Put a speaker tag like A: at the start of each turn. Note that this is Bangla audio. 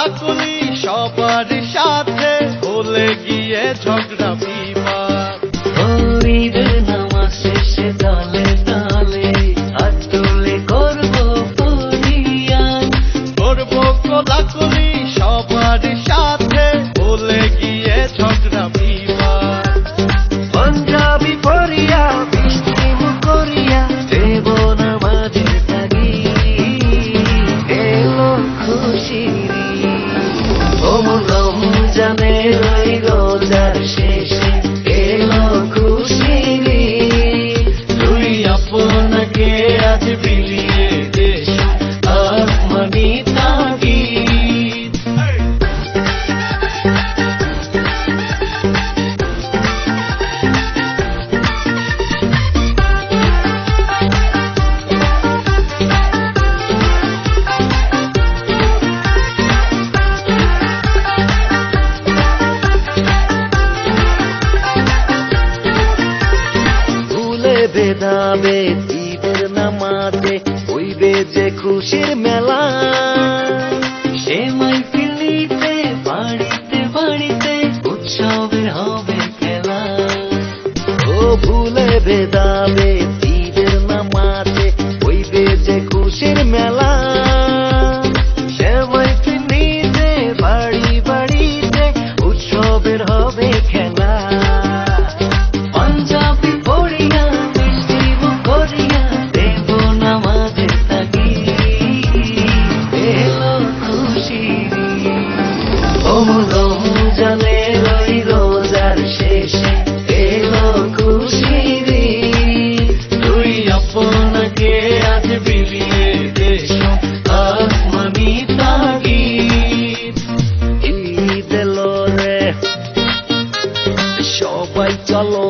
A: কোলাকুলি সবার সাথে, ভুলে গিয়ে ঝগড়া বিবাদ।
B: ঈদের নামাজ শেষে দলে দলে হাত তুলে করবো পরিয়ান,
A: করবো কোলাকুলি সবার সাথে, ভুলে গিয়ে ঝগড়া বিবাদ।
B: পাঞ্জাবি পরিয়া বৃষ্টি মুখ করিয়া দেব নামাজের তাগিদ, এলো খুশির ঈদ। ও রমজানের ওই রোজার শেষে এলো খুশির ঈদ।
A: তুই আপনাকে আজ বিলিয়ে দেশ আসমানি তাগিদ।
B: বেদাবে ঈদের নামাজে হইবে যে খুশির মেলা, সে মাইফিল নিতে বাড়িতে বাড়িতে উৎসবের হবে খেলা। ও ভুলে বেদাবে ঈদের নামাজে হইবে যে খুশির মেলা, সে মাইফিল নিতে বাড়ি বাড়িতে উৎসবের হবে খেলা। পাঞ্জাবি পরিয়া বৃষ্টি মুখ করিয়া দেব নামাজের তাগিদ, এলো খুশির ঈদ। ও রমজানের ওই রোজার শেষে এলো খুশির ঈদ।
A: তুই আপনাকে আজ বিলিয়ে দেশ আসমানি তাগিদ।
B: ঈদ এলো রে, সবাই চলো